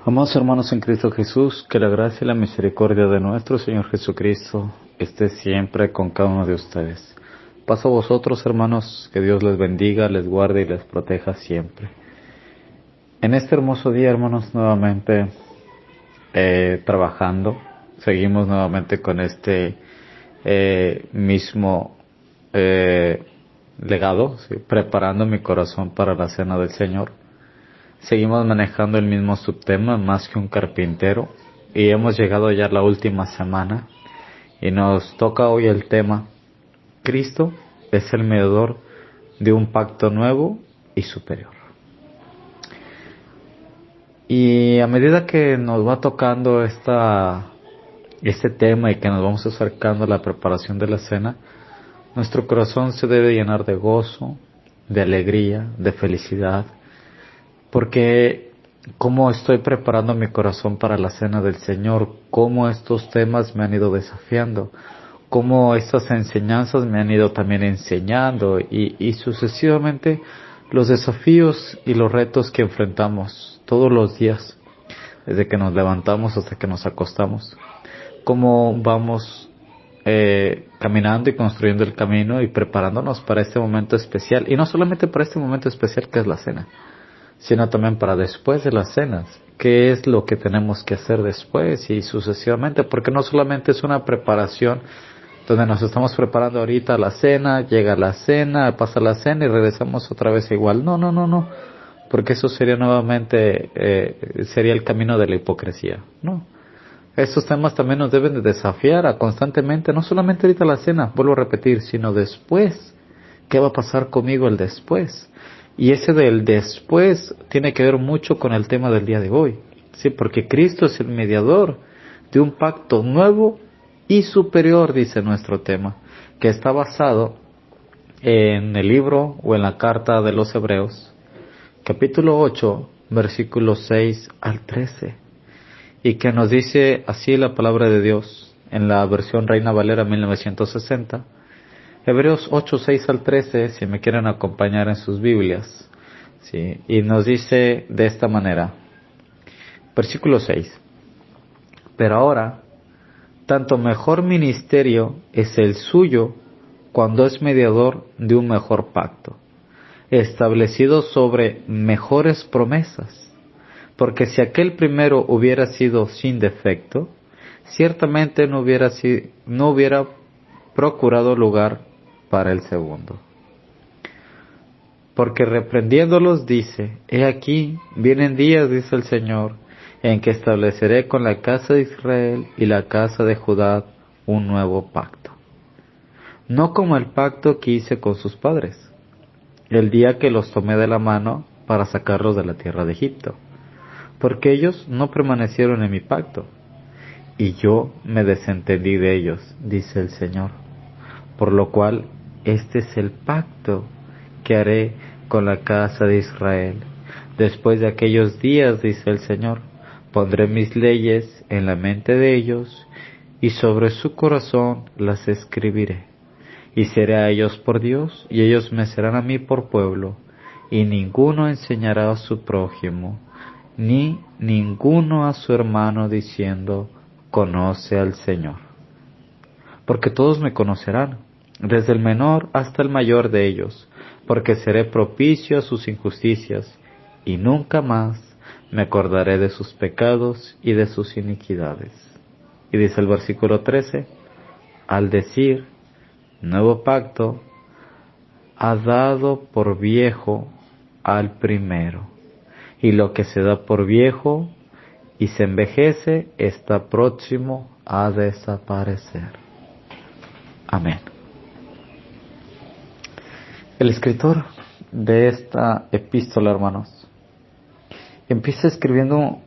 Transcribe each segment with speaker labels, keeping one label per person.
Speaker 1: Amados hermanos en Cristo Jesús, que la gracia y la misericordia de nuestro Señor Jesucristo esté siempre con cada uno de ustedes. Paso a vosotros, hermanos, que Dios les bendiga, les guarde y les proteja siempre. En este hermoso día, hermanos, nuevamente trabajando, seguimos nuevamente con este mismo legado, ¿sí? Preparando mi corazón para la cena del Señor. Seguimos manejando el mismo subtema, más que un carpintero, y hemos llegado ya a la última semana y nos toca hoy el tema: Cristo es el mediador de un pacto nuevo y superior. Y a medida que nos va tocando este tema y que nos vamos acercando a la preparación de la cena, nuestro corazón se debe llenar de gozo, de alegría, de felicidad, porque cómo estoy preparando mi corazón para la cena del Señor, cómo estos temas me han ido desafiando, cómo estas enseñanzas me han ido también enseñando y sucesivamente los desafíos y los retos que enfrentamos todos los días, desde que nos levantamos hasta que nos acostamos, cómo vamos caminando y construyendo el camino y preparándonos para este momento especial, y no solamente para este momento especial que es la cena, sino también para después de las cenas, qué es lo que tenemos que hacer después y sucesivamente, porque no solamente es una preparación donde nos estamos preparando ahorita a la cena, llega la cena, pasa la cena y regresamos otra vez igual. No, porque eso sería nuevamente, sería el camino de la hipocresía. No, estos temas también nos deben de desafiar a constantemente, no solamente ahorita la cena, vuelvo a repetir, sino después. ¿Qué va a pasar conmigo el después? Y ese del después tiene que ver mucho con el tema del día de hoy, ¿sí? Porque Cristo es el mediador de un pacto nuevo y superior, dice nuestro tema, que está basado en el libro o en la carta de los Hebreos, capítulo 8, versículos 6 al 13, y que nos dice así la palabra de Dios en la versión Reina Valera 1960. Hebreos 8, 6 al 13, si me quieren acompañar en sus Biblias, ¿sí? Y nos dice de esta manera, versículo 6, pero ahora, tanto mejor ministerio es el suyo cuando es mediador de un mejor pacto, establecido sobre mejores promesas, porque si aquel primero hubiera sido sin defecto, ciertamente no hubiera procurado lugar para el segundo. Porque reprendiéndolos dice, he aquí, vienen días, dice el Señor, en que estableceré con la casa de Israel y la casa de Judá un nuevo pacto. No como el pacto que hice con sus padres, el día que los tomé de la mano para sacarlos de la tierra de Egipto, porque ellos no permanecieron en mi pacto, y yo me desentendí de ellos, dice el Señor. Por lo cual, este es el pacto que haré con la casa de Israel. Después de aquellos días, dice el Señor, pondré mis leyes en la mente de ellos, y sobre su corazón las escribiré. Y seré a ellos por Dios, y ellos me serán a mí por pueblo. Y ninguno enseñará a su prójimo, ni ninguno a su hermano, diciendo, conoce al Señor. Porque todos me conocerán, desde el menor hasta el mayor de ellos, porque seré propicio a sus injusticias, y nunca más me acordaré de sus pecados y de sus iniquidades. Y dice el versículo 13, al decir, nuevo pacto, ha dado por viejo al primero, y lo que se da por viejo y se envejece está próximo a desaparecer. Amén. El escritor de esta epístola, hermanos, empieza escribiendo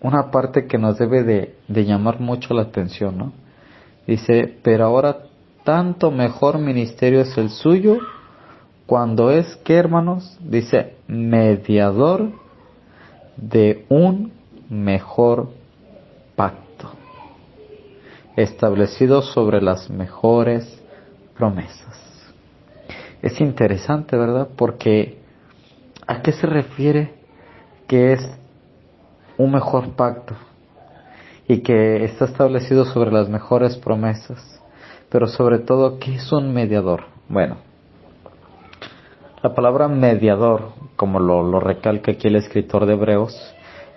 Speaker 1: una parte que nos debe de llamar mucho la atención, ¿no? Dice, pero ahora tanto mejor ministerio es el suyo cuando es, ¿qué, hermanos? Dice, mediador de un mejor pacto, establecido sobre las mejores promesas. Es interesante, ¿verdad? Porque ¿a qué se refiere que es un mejor pacto y que está establecido sobre las mejores promesas, pero sobre todo que es un mediador. Bueno, la palabra mediador, como lo recalca aquí el escritor de Hebreos,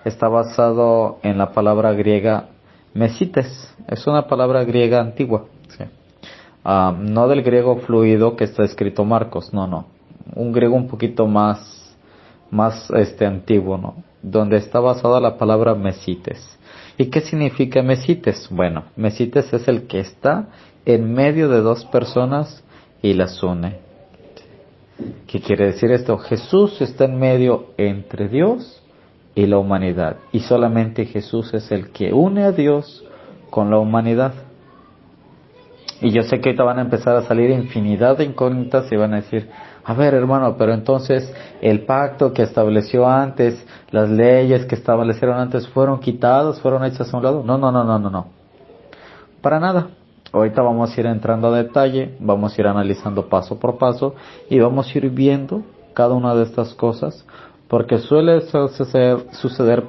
Speaker 1: está basado en la palabra griega mesites. Es una palabra griega antigua, ¿sí? No del griego fluido que está escrito Marcos, no. Un griego un poquito más antiguo, ¿no? Donde está basada la palabra mesites. ¿Y qué significa mesites? Bueno, mesites es el que está en medio de dos personas y las une. ¿Qué quiere decir esto? Jesús está en medio entre Dios y la humanidad. Y solamente Jesús es el que une a Dios con la humanidad. Y yo sé que ahorita van a empezar a salir infinidad de incógnitas y van a decir, a ver hermano, pero entonces el pacto que estableció antes, las leyes que establecieron antes, ¿fueron quitadas, fueron hechas a un lado? No. Para nada. Ahorita vamos a ir entrando a detalle, vamos a ir analizando paso por paso y vamos a ir viendo cada una de estas cosas, porque suele suceder,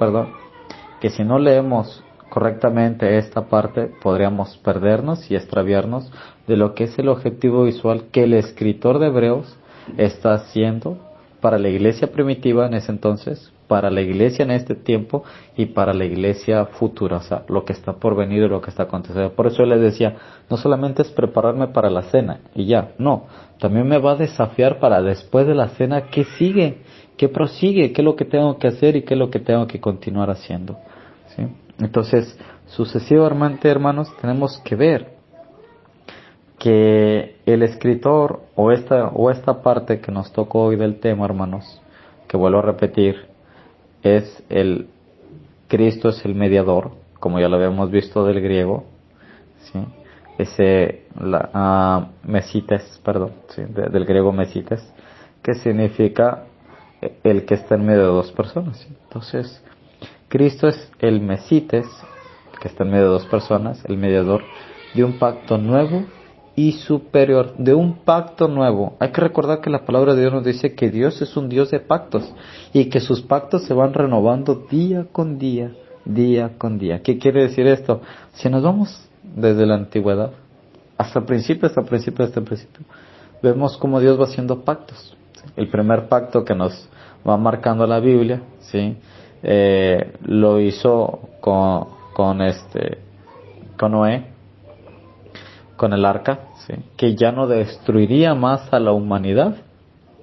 Speaker 1: que si no leemos correctamente esta parte, podríamos perdernos y extraviarnos de lo que es el objetivo visual que el escritor de Hebreos está haciendo para la iglesia primitiva en ese entonces, para la iglesia en este tiempo y para la iglesia futura, o sea, lo que está por venir y lo que está aconteciendo. Por eso él les decía, no solamente es prepararme para la cena y ya, no, también me va a desafiar para después de la cena, ¿qué sigue? ¿Qué prosigue? ¿Qué es lo que tengo que hacer y qué es lo que tengo que continuar haciendo? ¿Sí? Entonces, sucesivamente, hermanos, tenemos que ver que el escritor o esta parte que nos tocó hoy del tema, hermanos, que vuelvo a repetir, Cristo es el mediador, como ya lo habíamos visto del griego, ¿sí? Mesites, ¿sí? Del griego mesites, que significa el que está en medio de dos personas, ¿sí? Entonces, Cristo es el mesites, el que está en medio de dos personas, el mediador de un pacto nuevo y superior, de un pacto nuevo. Hay que recordar que la palabra de Dios nos dice que Dios es un Dios de pactos y que sus pactos se van renovando día con día. ¿Qué quiere decir esto? Si nos vamos desde la antigüedad hasta el principio, vemos cómo Dios va haciendo pactos. ¿Sí? El primer pacto que nos va marcando la Biblia, ¿sí? Lo hizo con Noé, con el arca, ¿sí? Que ya no destruiría más a la humanidad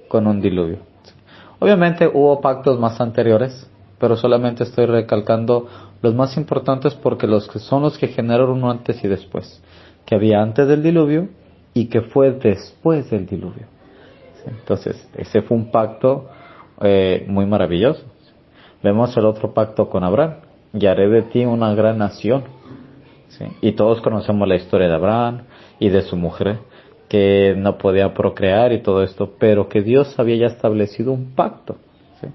Speaker 1: con un diluvio, ¿sí? Obviamente hubo pactos más anteriores, pero solamente estoy recalcando los más importantes porque son los que generaron uno antes y después, que había antes del diluvio y que fue después del diluvio, ¿sí? Entonces ese fue un pacto muy maravilloso. Vemos el otro pacto con Abraham, y haré de ti una gran nación. ¿Sí? Y todos conocemos la historia de Abraham y de su mujer, que no podía procrear y todo esto, pero que Dios había ya establecido un pacto. ¿Sí?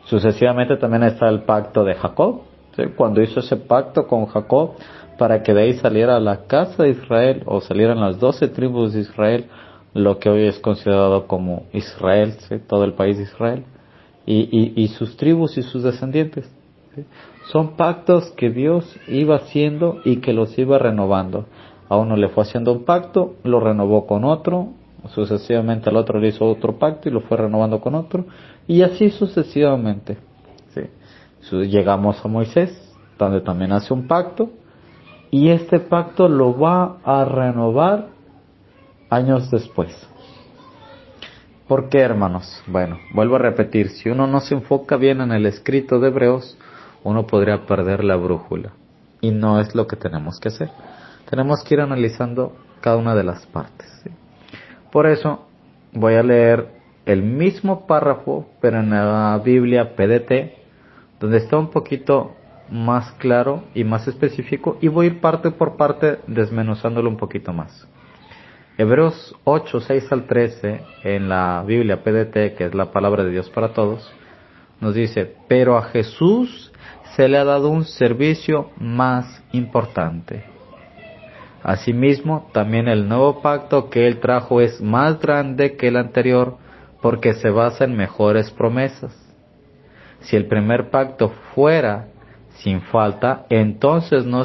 Speaker 1: Sucesivamente también está el pacto de Jacob, ¿sí? Cuando hizo ese pacto con Jacob para que de ahí saliera la casa de Israel, o salieran las 12 tribus de Israel, lo que hoy es considerado como Israel, ¿sí? Todo el país de Israel, y sus tribus y sus descendientes. ¿Sí? Son pactos que Dios iba haciendo y que los iba renovando. A uno le fue haciendo un pacto, lo renovó con otro, sucesivamente al otro le hizo otro pacto y lo fue renovando con otro, y así sucesivamente. ¿Sí? Llegamos a Moisés, donde también hace un pacto, y este pacto lo va a renovar años después. ¿Por qué, hermanos? Bueno, vuelvo a repetir, si uno no se enfoca bien en el escrito de Hebreos, uno podría perder la brújula. Y no es lo que tenemos que hacer. Tenemos que ir analizando cada una de las partes, ¿sí? Por eso voy a leer el mismo párrafo, pero en la Biblia PDT, donde está un poquito más claro y más específico, y voy a ir parte por parte desmenuzándolo un poquito más. Hebreos 8, 6 al 13, en la Biblia PDT, que es la palabra de Dios para todos, nos dice, pero a Jesús se le ha dado un servicio más importante. Asimismo, también el nuevo pacto que Él trajo es más grande que el anterior, porque se basa en mejores promesas. Si el primer pacto fuera sin falta, entonces no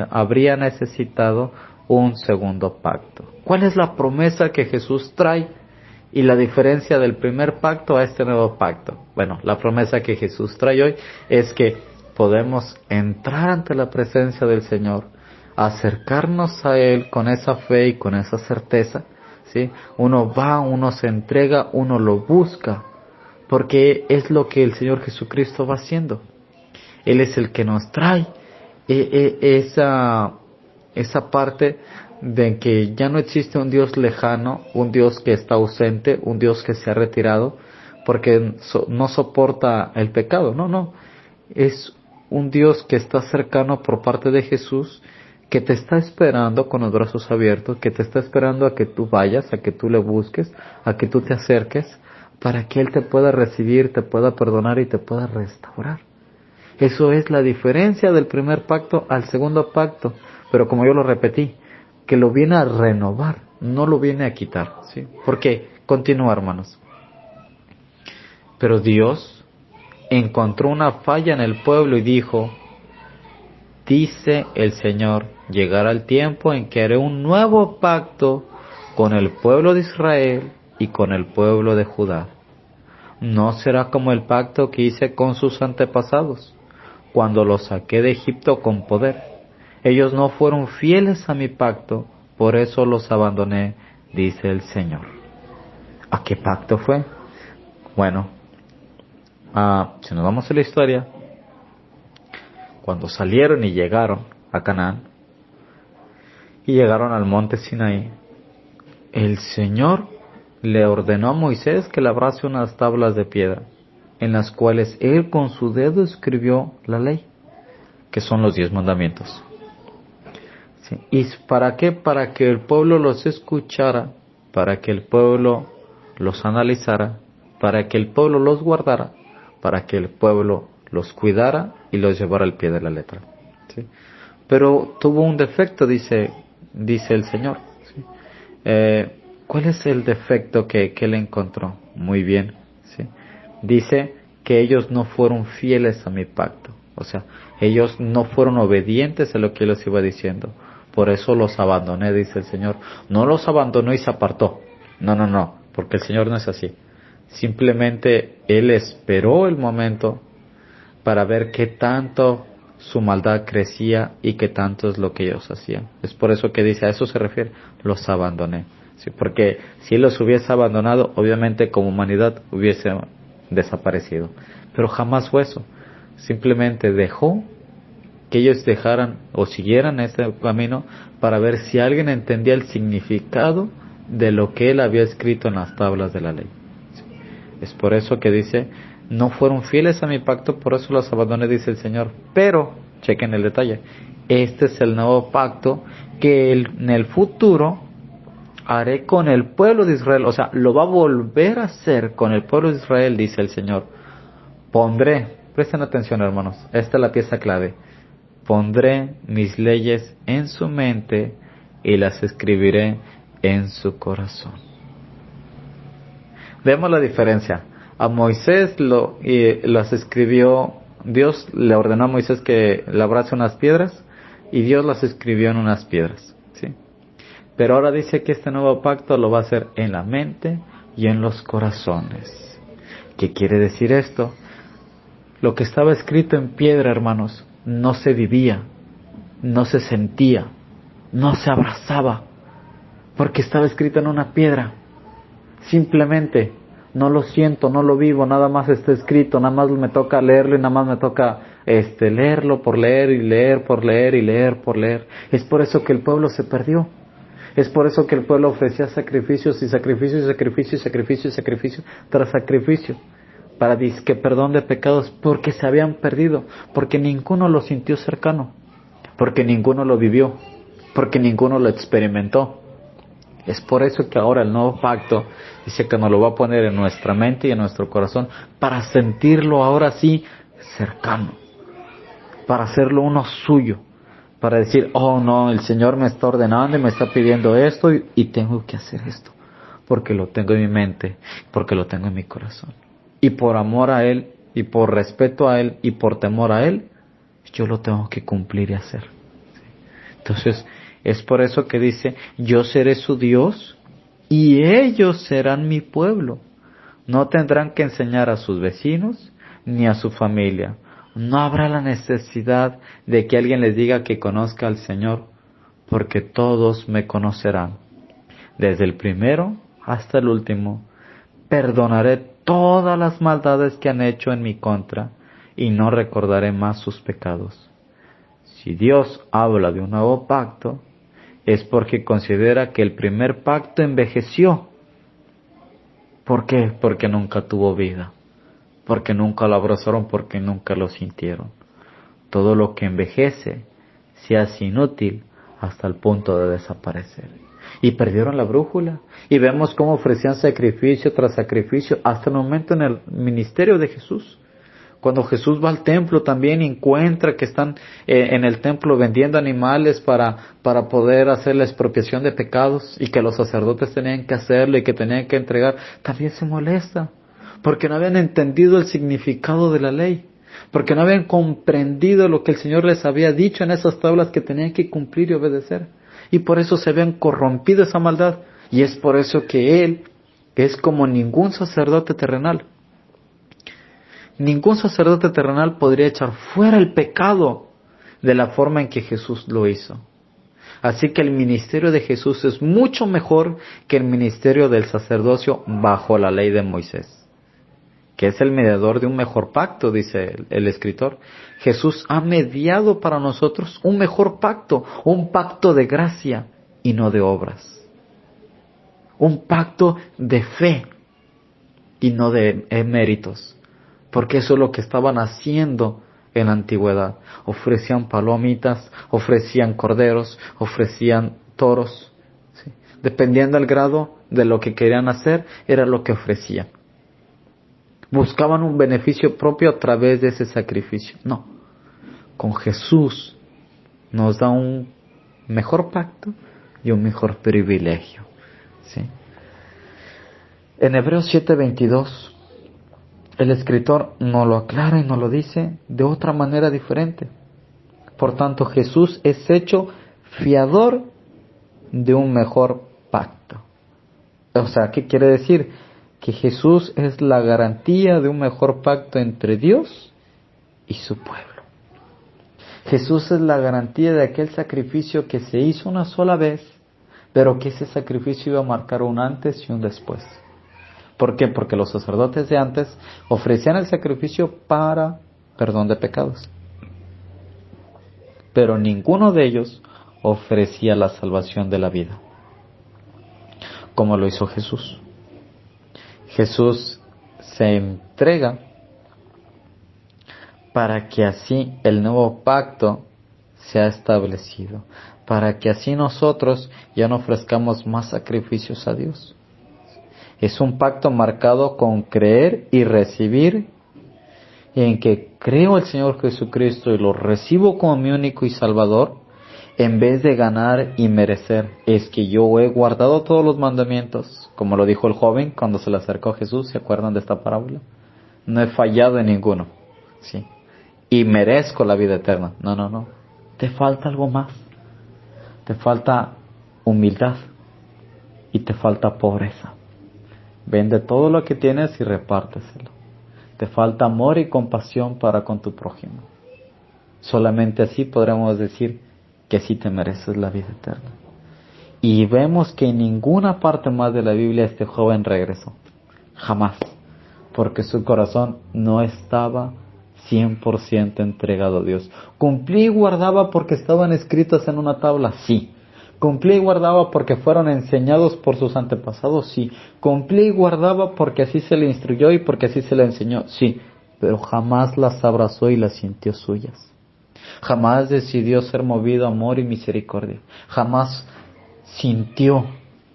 Speaker 1: habría necesitado un segundo pacto. ¿Cuál es la promesa que Jesús trae y la diferencia del primer pacto a este nuevo pacto? Bueno, la promesa que Jesús trae hoy es que podemos entrar ante la presencia del Señor, acercarnos a Él con esa fe y con esa certeza, ¿sí? Uno va, uno se entrega, uno lo busca, porque es lo que el Señor Jesucristo va haciendo. Él es el que nos trae esa parte de que ya no existe un Dios lejano, un Dios que está ausente, un Dios que se ha retirado porque no soporta el pecado. No, es un Dios que está cercano por parte de Jesús, que te está esperando con los brazos abiertos, que te está esperando a que tú vayas, a que tú le busques, a que tú te acerques, para que Él te pueda recibir, te pueda perdonar y te pueda restaurar. Eso es la diferencia del primer pacto al segundo pacto. Pero como yo lo repetí, que lo viene a renovar, no lo viene a quitar, ¿sí? ¿Por qué? Continúa, hermanos. Pero Dios encontró una falla en el pueblo y dijo: dice el Señor, llegará el tiempo en que haré un nuevo pacto con el pueblo de Israel y con el pueblo de Judá. No será como el pacto que hice con sus antepasados, cuando los saqué de Egipto con poder. Ellos no fueron fieles a mi pacto, por eso los abandoné, dice el Señor. ¿A qué pacto fue? Bueno, si nos vamos a la historia, cuando salieron y llegaron a Canaán, y llegaron al monte Sinaí, el Señor le ordenó a Moisés que labrase unas tablas de piedra, en las cuales él con su dedo escribió la ley, que son los 10 mandamientos. ¿Sí? ¿Y para qué? Para que el pueblo los escuchara, para que el pueblo los analizara, para que el pueblo los guardara, para que el pueblo los cuidara y los llevara al pie de la letra. ¿Sí? Pero tuvo un defecto, dice el Señor. ¿Sí? ¿Cuál es el defecto que él encontró? Muy bien. ¿Sí? Dice que ellos no fueron fieles a mi pacto. O sea, ellos no fueron obedientes a lo que Él les iba diciendo. Por eso los abandoné, dice el Señor. No los abandonó y se apartó. No, porque el Señor no es así. Simplemente Él esperó el momento para ver qué tanto su maldad crecía y qué tanto es lo que ellos hacían. Es por eso que dice, a eso se refiere, los abandoné. ¿Sí? Porque si Él los hubiese abandonado, obviamente como humanidad hubiese desaparecido. Pero jamás fue eso. Simplemente dejó que ellos dejaran o siguieran ese camino para ver si alguien entendía el significado de lo que Él había escrito en las tablas de la ley. ¿Sí? Es por eso que dice, no fueron fieles a mi pacto, por eso los abandoné, dice el Señor. Pero, chequen el detalle, este es el nuevo pacto que en el futuro haré con el pueblo de Israel. O sea, lo va a volver a hacer con el pueblo de Israel, dice el Señor. Presten atención, hermanos, esta es la pieza clave. Pondré mis leyes en su mente y las escribiré en su corazón. Vemos la diferencia. A Moisés las escribió, Dios le ordenó a Moisés que labrase unas piedras y Dios las escribió en unas piedras, ¿sí? Pero ahora dice que este nuevo pacto lo va a hacer en la mente y en los corazones. ¿Qué quiere decir esto? Lo que estaba escrito en piedra, hermanos, no se vivía, no se sentía, no se abrazaba, porque estaba escrito en una piedra. Simplemente no lo siento, no lo vivo, nada más está escrito, nada más me toca leerlo y nada más me toca leerlo por leer y leer por leer y leer por leer. Es por eso que el pueblo se perdió. Es por eso que el pueblo ofrecía sacrificios y sacrificios y sacrificios y sacrificios y sacrificio tras sacrificio para disque perdón de pecados, porque se habían perdido, porque ninguno lo sintió cercano, porque ninguno lo vivió, porque ninguno lo experimentó. Es por eso que ahora el nuevo pacto dice que nos lo va a poner en nuestra mente y en nuestro corazón para sentirlo ahora sí cercano, para hacerlo uno suyo, para decir, oh no, el Señor me está ordenando y me está pidiendo esto y tengo que hacer esto, porque lo tengo en mi mente, porque lo tengo en mi corazón. Y por amor a Él y por respeto a Él y por temor a Él, yo lo tengo que cumplir y hacer. Entonces, es por eso que dice, yo seré su Dios y ellos serán mi pueblo. No tendrán que enseñar a sus vecinos ni a su familia. No habrá la necesidad de que alguien les diga que conozca al Señor, porque todos me conocerán, desde el primero hasta el último. Perdonaré todas las maldades que han hecho en mi contra y no recordaré más sus pecados. Si Dios habla de un nuevo pacto, es porque considera que el primer pacto envejeció. ¿Por qué? Porque nunca tuvo vida, porque nunca lo abrazaron, porque nunca lo sintieron. Todo lo que envejece se hace inútil hasta el punto de desaparecer. Y perdieron la brújula. Y vemos cómo ofrecían sacrificio tras sacrificio hasta el momento en el ministerio de Jesús. Cuando Jesús va al templo también encuentra que están en el templo vendiendo animales para poder hacer la expropiación de pecados y que los sacerdotes tenían que hacerlo y que tenían que entregar. También se molesta porque no habían entendido el significado de la ley, porque no habían comprendido lo que el Señor les había dicho en esas tablas que tenían que cumplir y obedecer. Y por eso se habían corrompido esa maldad. Y es por eso que Él es como ningún sacerdote terrenal. Ningún sacerdote terrenal podría echar fuera el pecado de la forma en que Jesús lo hizo. Así que el ministerio de Jesús es mucho mejor que el ministerio del sacerdocio bajo la ley de Moisés, que es el mediador de un mejor pacto, dice el escritor. Jesús ha mediado para nosotros un mejor pacto, un pacto de gracia y no de obras. Un pacto de fe y no de méritos. Porque eso es lo que estaban haciendo en la antigüedad. Ofrecían palomitas, ofrecían corderos, ofrecían toros. ¿Sí? Dependiendo del grado de lo que querían hacer, era lo que ofrecían. Buscaban un beneficio propio a través de ese sacrificio. No. Con Jesús nos da un mejor pacto y un mejor privilegio. ¿Sí? En Hebreos 7:22, el escritor nos lo aclara y nos lo dice de otra manera diferente. Por tanto, Jesús es hecho fiador de un mejor pacto. O sea, ¿qué quiere decir? Que Jesús es la garantía de un mejor pacto entre Dios y su pueblo. Jesús es la garantía de aquel sacrificio que se hizo una sola vez, pero que ese sacrificio iba a marcar un antes y un después. ¿Por qué? Porque los sacerdotes de antes ofrecían el sacrificio para perdón de pecados, pero ninguno de ellos ofrecía la salvación de la vida, como lo hizo Jesús. Jesús se entrega para que así el nuevo pacto sea establecido, para que así nosotros ya no ofrezcamos más sacrificios a Dios. Es un pacto marcado con creer y recibir, en que creo al Señor Jesucristo y lo recibo como mi único y Salvador, en vez de ganar y merecer. Es que yo he guardado todos los mandamientos, como lo dijo el joven cuando se le acercó a Jesús. ¿Se acuerdan de esta parábola? No he fallado en ninguno, ¿sí? Y merezco la vida eterna. No. Te falta algo más. Te falta humildad y te falta pobreza. Vende todo lo que tienes y repárteselo. Te falta amor y compasión para con tu prójimo. Solamente así podremos decir que sí te mereces la vida eterna. Y vemos que en ninguna parte más de la Biblia este joven regresó. Jamás. Porque su corazón no estaba 100% entregado a Dios. Cumplí y guardaba porque estaban escritas en una tabla, sí. Cumplí y guardaba porque fueron enseñados por sus antepasados, sí. Cumplí y guardaba porque así se le instruyó y porque así se le enseñó, sí. Pero jamás las abrazó y las sintió suyas. Jamás decidió ser movido a amor y misericordia. Jamás sintió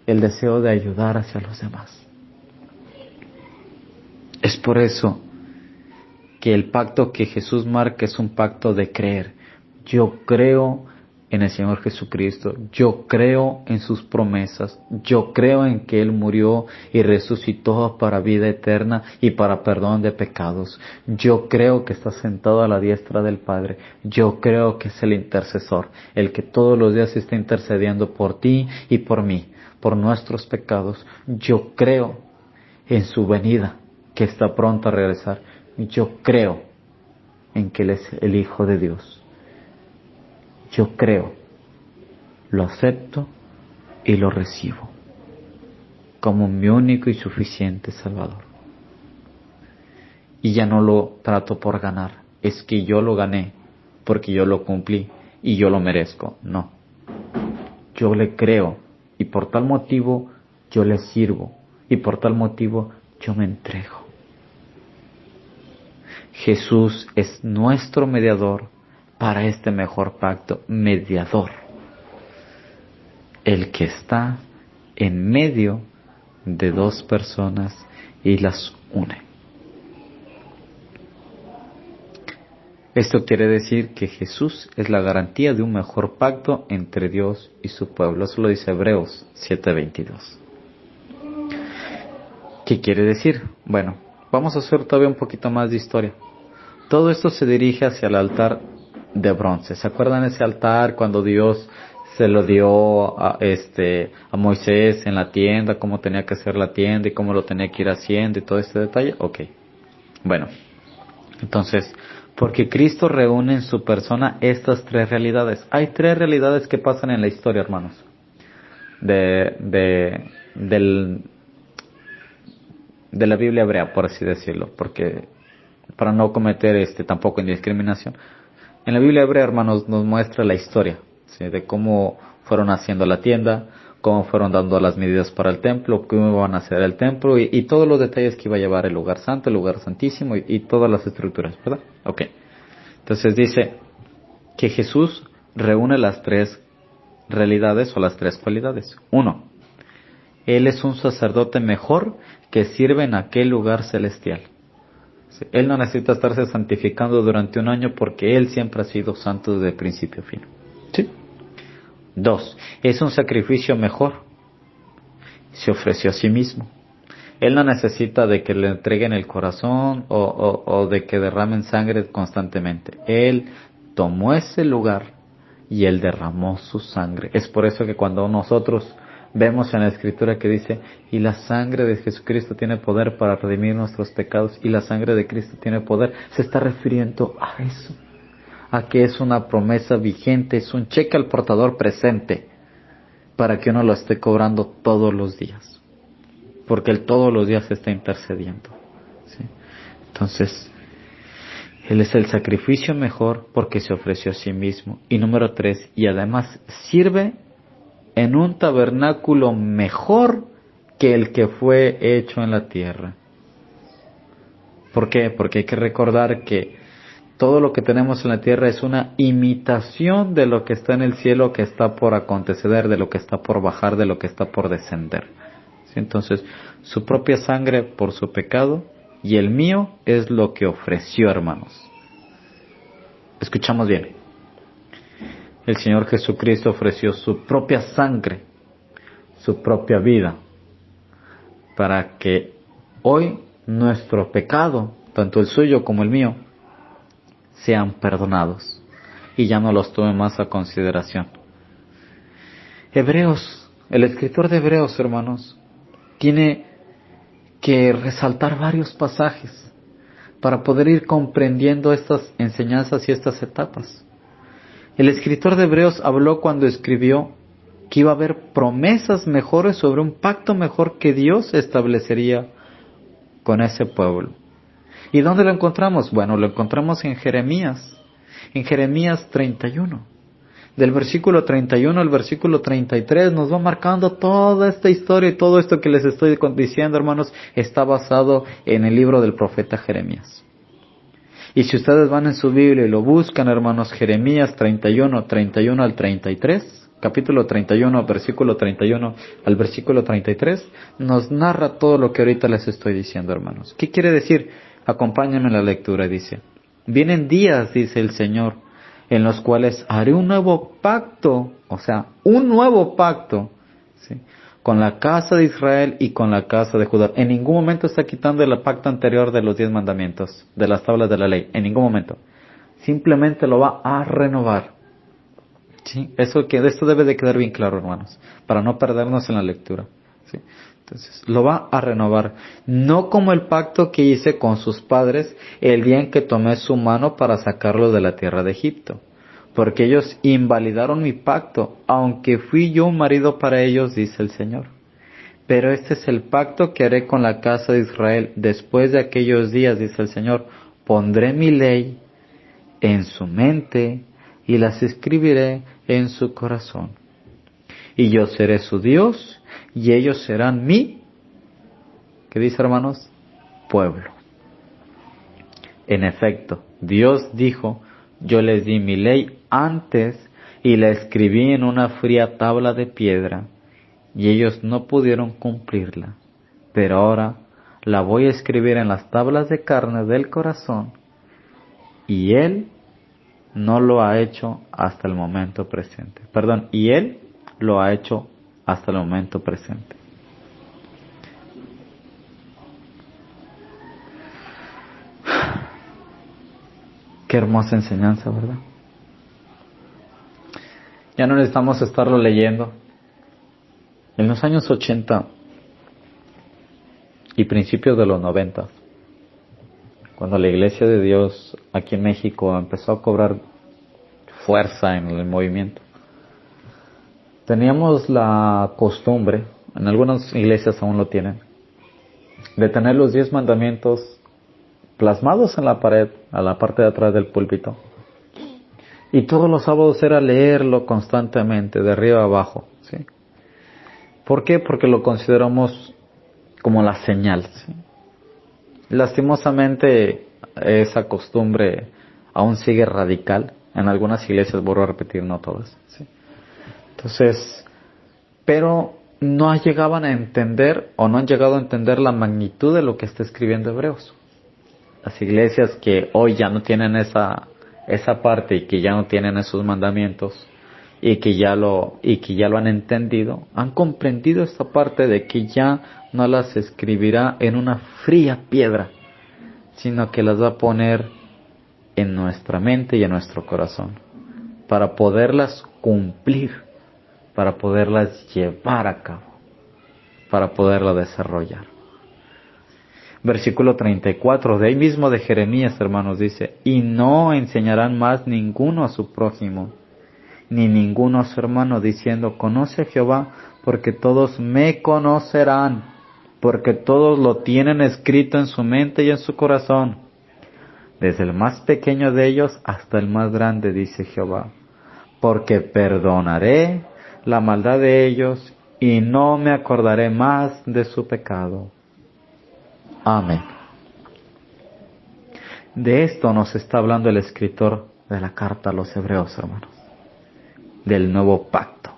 Speaker 1: el deseo de ayudar hacia los demás. Es por eso que el pacto que Jesús marca es un pacto de creer. Yo creo en el Señor Jesucristo. Yo creo en sus promesas. Yo creo en que Él murió y resucitó para vida eterna y para perdón de pecados. Yo creo que está sentado a la diestra del Padre. Yo creo que es el intercesor, el que todos los días está intercediendo por ti y por mí, por nuestros pecados. Yo creo en su venida, que está pronto a regresar. Yo creo en que Él es el Hijo de Dios. Yo creo, lo acepto y lo recibo como mi único y suficiente Salvador. Y ya no lo trato por ganar, es que yo lo gané porque yo lo cumplí y yo lo merezco. No, yo le creo y por tal motivo yo le sirvo y por tal motivo yo me entrego. Jesús es nuestro mediador para este mejor pacto, mediador, el que está en medio de dos personas y las une. Esto quiere decir que Jesús es la garantía de un mejor pacto entre Dios y su pueblo. Eso lo dice Hebreos 7:22. ¿Qué quiere decir? Bueno, vamos a hacer todavía un poquito más de historia. Todo esto se dirige hacia el altar de bronce. ¿Se acuerdan ese altar cuando Dios se lo dio a Moisés en la tienda, cómo tenía que hacer la tienda y cómo lo tenía que ir haciendo y todo este detalle? Ok. Bueno, entonces, porque Cristo reúne en su persona estas tres realidades. Hay tres realidades que pasan en la historia, hermanos, de la Biblia hebrea, por así decirlo, porque para no cometer tampoco indiscriminación. En la Biblia hebrea, hermanos, nos muestra la historia, ¿sí?, de cómo fueron haciendo la tienda, cómo fueron dando las medidas para el templo, cómo iban a hacer el templo y todos los detalles que iba a llevar el lugar santo, el lugar santísimo y todas las estructuras, ¿verdad? Ok. Entonces dice que Jesús reúne las tres realidades o las tres cualidades. Uno, Él es un sacerdote mejor que sirve en aquel lugar celestial. Él no necesita estarse santificando durante un año porque Él siempre ha sido santo desde principio a fin. ¿Sí? 2. Es un sacrificio mejor. Se ofreció a sí mismo. Él no necesita de que le entreguen el corazón o de que derramen sangre constantemente. Él tomó ese lugar y Él derramó su sangre. Es por eso que cuando nosotros vemos en la Escritura que dice, y la sangre de Jesucristo tiene poder para redimir nuestros pecados, y la sangre de Cristo tiene poder, se está refiriendo a eso, a que es una promesa vigente, es un cheque al portador presente, para que uno lo esté cobrando todos los días, porque Él todos los días está intercediendo, ¿sí? Entonces, Él es el sacrificio mejor porque se ofreció a sí mismo. Y número 3, y además sirve en un tabernáculo mejor que el que fue hecho en la tierra. ¿Por qué? Porque hay que recordar que todo lo que tenemos en la tierra es una imitación de lo que está en el cielo, que está por acontecer, de lo que está por bajar, de lo que está por descender. ¿Sí? Entonces, su propia sangre por su pecado y el mío es lo que ofreció, hermanos. Escuchamos bien. El Señor Jesucristo ofreció su propia sangre, su propia vida, para que hoy nuestro pecado, tanto el suyo como el mío, sean perdonados y ya no los tome más a consideración. Hebreos, el escritor de Hebreos, hermanos, tiene que resaltar varios pasajes para poder ir comprendiendo estas enseñanzas y estas etapas. El escritor de Hebreos habló cuando escribió que iba a haber promesas mejores sobre un pacto mejor que Dios establecería con ese pueblo. ¿Y dónde lo encontramos? Bueno, lo encontramos en Jeremías 31. Del versículo 31 al versículo 33 nos va marcando toda esta historia y todo esto que les estoy diciendo, hermanos, está basado en el libro del profeta Jeremías. Y si ustedes van en su Biblia y lo buscan, hermanos, Jeremías 31 al 33, capítulo 31, versículo 31 al versículo 33, nos narra todo lo que ahorita les estoy diciendo, hermanos. ¿Qué quiere decir? Acompáñenme en la lectura, dice. Vienen días, dice el Señor, en los cuales haré un nuevo pacto, o sea, un nuevo pacto, ¿sí?, con la casa de Israel y con la casa de Judá. En ningún momento está quitando el pacto anterior de los 10 mandamientos, de las tablas de la ley, en ningún momento. Simplemente lo va a renovar. ¿Sí? Esto debe de quedar bien claro, hermanos, para no perdernos en la lectura. ¿Sí? Entonces, lo va a renovar, no como el pacto que hice con sus padres el día en que tomé su mano para sacarlos de la tierra de Egipto, porque ellos invalidaron mi pacto, aunque fui yo un marido para ellos, dice el Señor. Pero este es el pacto que haré con la casa de Israel después de aquellos días, dice el Señor. Pondré mi ley en su mente y las escribiré en su corazón. Y yo seré su Dios y ellos serán mi, ¿qué dice, hermanos? Pueblo. En efecto, Dios dijo, yo les di mi ley antes y la escribí en una fría tabla de piedra y ellos no pudieron cumplirla. Pero ahora la voy a escribir en las tablas de carne del corazón y Él no lo ha hecho hasta el momento presente. Perdón, y Él lo ha hecho hasta el momento presente. Qué hermosa enseñanza, ¿verdad? Ya no necesitamos estarlo leyendo. En los años 80 y principios de los 90, cuando la Iglesia de Dios aquí en México empezó a cobrar fuerza en el movimiento, teníamos la costumbre, en algunas iglesias aún lo tienen, de tener los 10 mandamientos plasmados en la pared, a la parte de atrás del púlpito. Y todos los sábados era leerlo constantemente, de arriba a abajo, ¿sí? ¿Por qué? Porque lo consideramos como la señal, ¿sí? Lastimosamente, esa costumbre aún sigue radical. En algunas iglesias, vuelvo a repetir, no todas, ¿sí? Entonces, pero no llegaban a entender o no han llegado a entender la magnitud de lo que está escribiendo Hebreos. Las iglesias que hoy ya no tienen esa parte y que ya no tienen esos mandamientos y que ya lo han entendido, han comprendido esta parte de que ya no las escribirá en una fría piedra, sino que las va a poner en nuestra mente y en nuestro corazón para poderlas cumplir, para poderlas llevar a cabo, para poderlas desarrollar. Versículo 34, de ahí mismo de Jeremías, hermanos, dice, y no enseñarán más ninguno a su prójimo, ni ninguno a su hermano, diciendo, conoce a Jehová, porque todos me conocerán, porque todos lo tienen escrito en su mente y en su corazón, desde el más pequeño de ellos hasta el más grande, dice Jehová, porque perdonaré la maldad de ellos y no me acordaré más de su pecado. Amén. De esto nos está hablando el escritor de la carta a los Hebreos, hermanos, del nuevo pacto,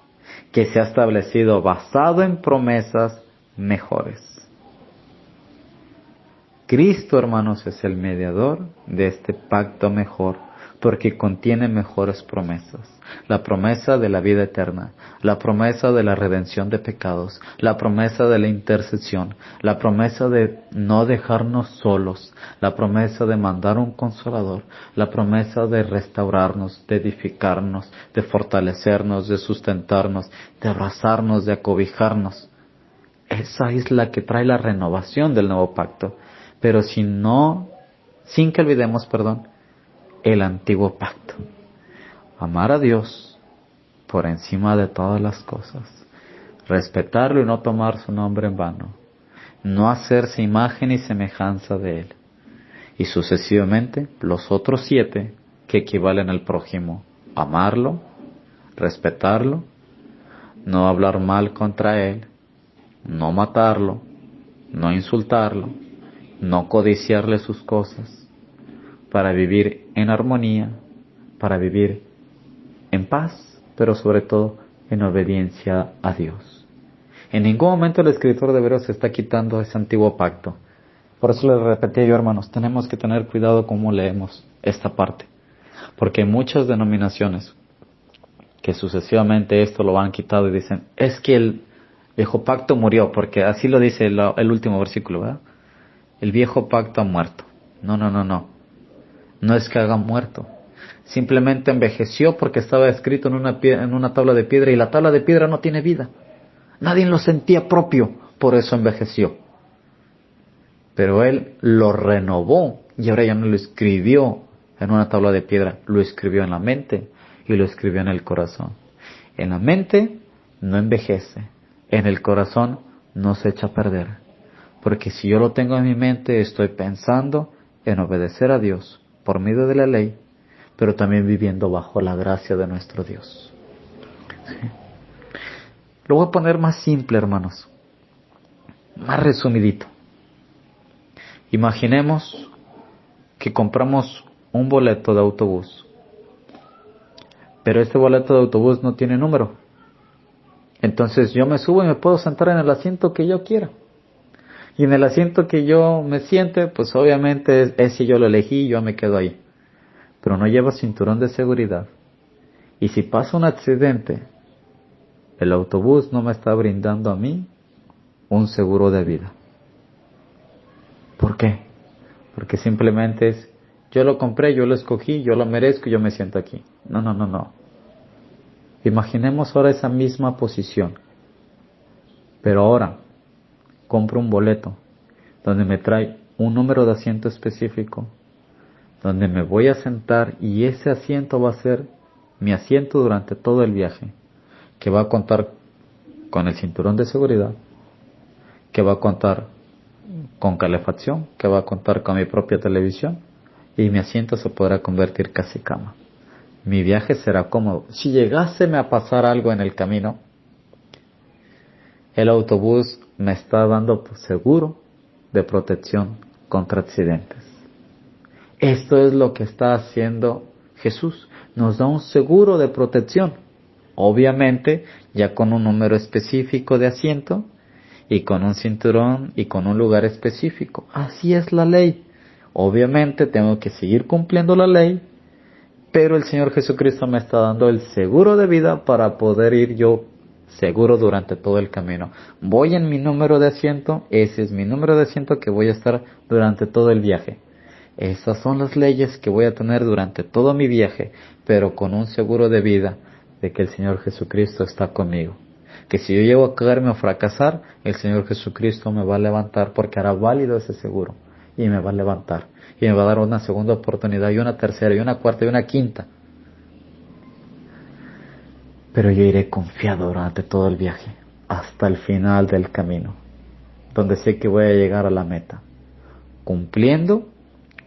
Speaker 1: que se ha establecido basado en promesas mejores. Cristo, hermanos, es el mediador de este pacto mejor, porque contiene mejores promesas. La promesa de la vida eterna, la promesa de la redención de pecados, la promesa de la intercesión, la promesa de no dejarnos solos, la promesa de mandar un consolador, la promesa de restaurarnos, de edificarnos, de fortalecernos, de sustentarnos, de abrazarnos, de acobijarnos. Esa es la que trae la renovación del nuevo pacto. Pero sin que olvidemos, el antiguo pacto. Amar a Dios por encima de todas las cosas. Respetarlo y no tomar su nombre en vano. No hacerse imagen y semejanza de Él. Y sucesivamente los otros 7 que equivalen al prójimo. Amarlo, respetarlo, no hablar mal contra Él, no matarlo, no insultarlo, no codiciarle sus cosas, para vivir en armonía, para vivir en paz, pero sobre todo en obediencia a Dios. En ningún momento el escritor de Hebreos está quitando ese antiguo pacto. Por eso les repetí yo, hermanos, tenemos que tener cuidado cómo leemos esta parte, Porque hay muchas denominaciones que sucesivamente esto lo han quitado y dicen, es que el viejo pacto murió, porque así lo dice el último versículo, ¿verdad? El viejo pacto ha muerto. No, no, no, no. No es que haya muerto. Simplemente envejeció porque estaba escrito en una tabla de piedra y la tabla de piedra no tiene vida. Nadie lo sentía propio, por eso envejeció. Pero Él lo renovó y ahora ya no lo escribió en una tabla de piedra, lo escribió en la mente y lo escribió en el corazón. En la mente no envejece, en el corazón no se echa a perder. Porque si yo lo tengo en mi mente, estoy pensando en obedecer a Dios por medio de la ley, pero también viviendo bajo la gracia de nuestro Dios. ¿Sí? Lo voy a poner más simple, hermanos, más resumidito. Imaginemos que compramos un boleto de autobús, pero este boleto de autobús no tiene número. Entonces yo me subo y me puedo sentar en el asiento que yo quiera. Y en el asiento que yo me siente, pues obviamente ese yo lo elegí y yo me quedo ahí. Pero no lleva cinturón de seguridad. Y si pasa un accidente, el autobús no me está brindando a mí un seguro de vida. ¿Por qué? Porque simplemente es, yo lo compré, yo lo escogí, yo lo merezco y yo me siento aquí. No, no, no, no. Imaginemos ahora esa misma posición. Pero ahora compro un boleto donde me trae un número de asiento específico, donde me voy a sentar y ese asiento va a ser mi asiento durante todo el viaje, que va a contar con el cinturón de seguridad, que va a contar con calefacción, que va a contar con mi propia televisión y mi asiento se podrá convertir casi cama. Mi viaje será cómodo. Si llegáseme a pasar algo en el camino, el autobús me está dando seguro de protección contra accidentes. Esto es lo que está haciendo Jesús. Nos da un seguro de protección. Obviamente, ya con un número específico de asiento y con un cinturón y con un lugar específico. Así es la ley. Obviamente tengo que seguir cumpliendo la ley, pero el Señor Jesucristo me está dando el seguro de vida para poder ir yo seguro durante todo el camino. Voy en mi número de asiento, ese es mi número de asiento que voy a estar durante todo el viaje. Esas son las leyes que voy a tener durante todo mi viaje, pero con un seguro de vida de que el Señor Jesucristo está conmigo. Que si yo llego a caerme o fracasar, el Señor Jesucristo me va a levantar porque hará válido ese seguro y me va a levantar y me va a dar una segunda oportunidad y una tercera y una cuarta y una quinta. Pero yo iré confiado durante todo el viaje, hasta el final del camino, donde sé que voy a llegar a la meta, cumpliendo,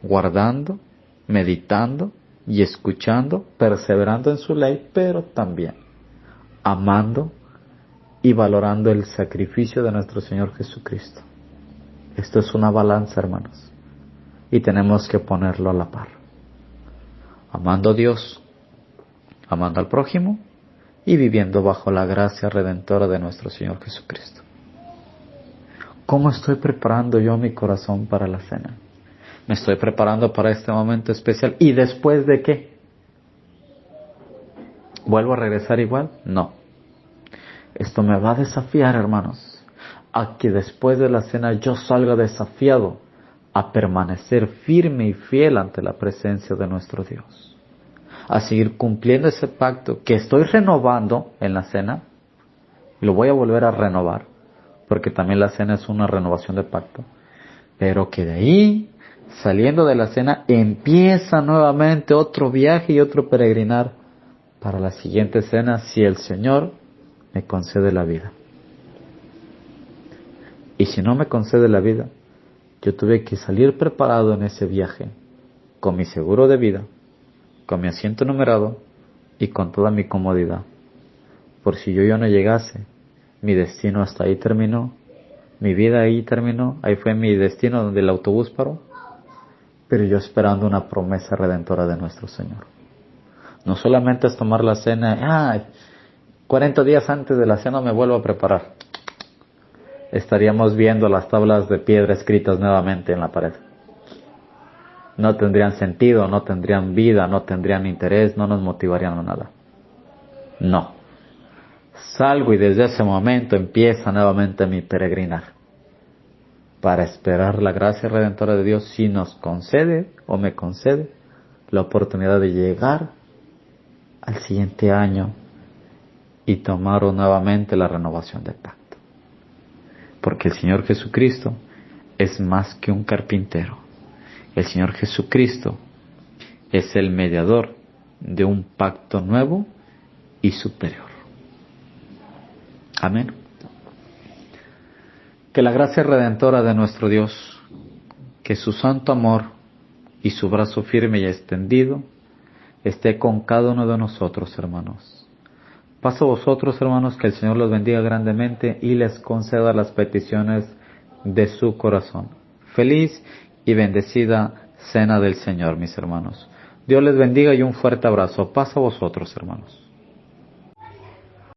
Speaker 1: guardando, meditando y escuchando, perseverando en su ley, pero también amando y valorando el sacrificio de nuestro Señor Jesucristo. Esto es una balanza, hermanos, y tenemos que ponerlo a la par. Amando a Dios, amando al prójimo, y viviendo bajo la gracia redentora de nuestro Señor Jesucristo. ¿Cómo estoy preparando yo mi corazón para la cena? ¿Me estoy preparando para este momento especial? ¿Y después de qué? ¿Vuelvo a regresar igual? No. Esto me va a desafiar, hermanos, a que después de la cena yo salga desafiado a permanecer firme y fiel ante la presencia de nuestro Dios. A seguir cumpliendo ese pacto que estoy renovando en la cena, y lo voy a volver a renovar, porque también la cena es una renovación de pacto, pero que de ahí, saliendo de la cena, empieza nuevamente otro viaje y otro peregrinar para la siguiente cena, si el Señor me concede la vida. Y si no me concede la vida, yo tuve que salir preparado en ese viaje, con mi seguro de vida, con mi asiento numerado y con toda mi comodidad. Por si yo ya no llegase, mi destino hasta ahí terminó, mi vida ahí terminó, ahí fue mi destino donde el autobús paró, pero yo esperando una promesa redentora de nuestro Señor. No solamente es tomar la cena, 40 días antes de la cena me vuelvo a preparar. Estaríamos viendo las tablas de piedra escritas nuevamente en la pared. no tendrían sentido, no tendrían vida, no tendrían interés, no nos motivarían a nada. No. Salgo y desde ese momento empieza nuevamente mi peregrinar para esperar la gracia redentora de Dios si nos concede o me concede la oportunidad de llegar al siguiente año y tomar nuevamente la renovación del pacto. Porque el Señor Jesucristo es más que un carpintero. El Señor Jesucristo es el mediador de un pacto nuevo y superior. Amén. Que la gracia redentora de nuestro Dios, que su santo amor y su brazo firme y extendido esté con cada uno de nosotros, hermanos. Paso a vosotros, hermanos, que el Señor los bendiga grandemente y les conceda las peticiones de su corazón. Feliz y bendecida cena del Señor, mis hermanos. Dios les bendiga y un fuerte abrazo. Paso a vosotros, hermanos.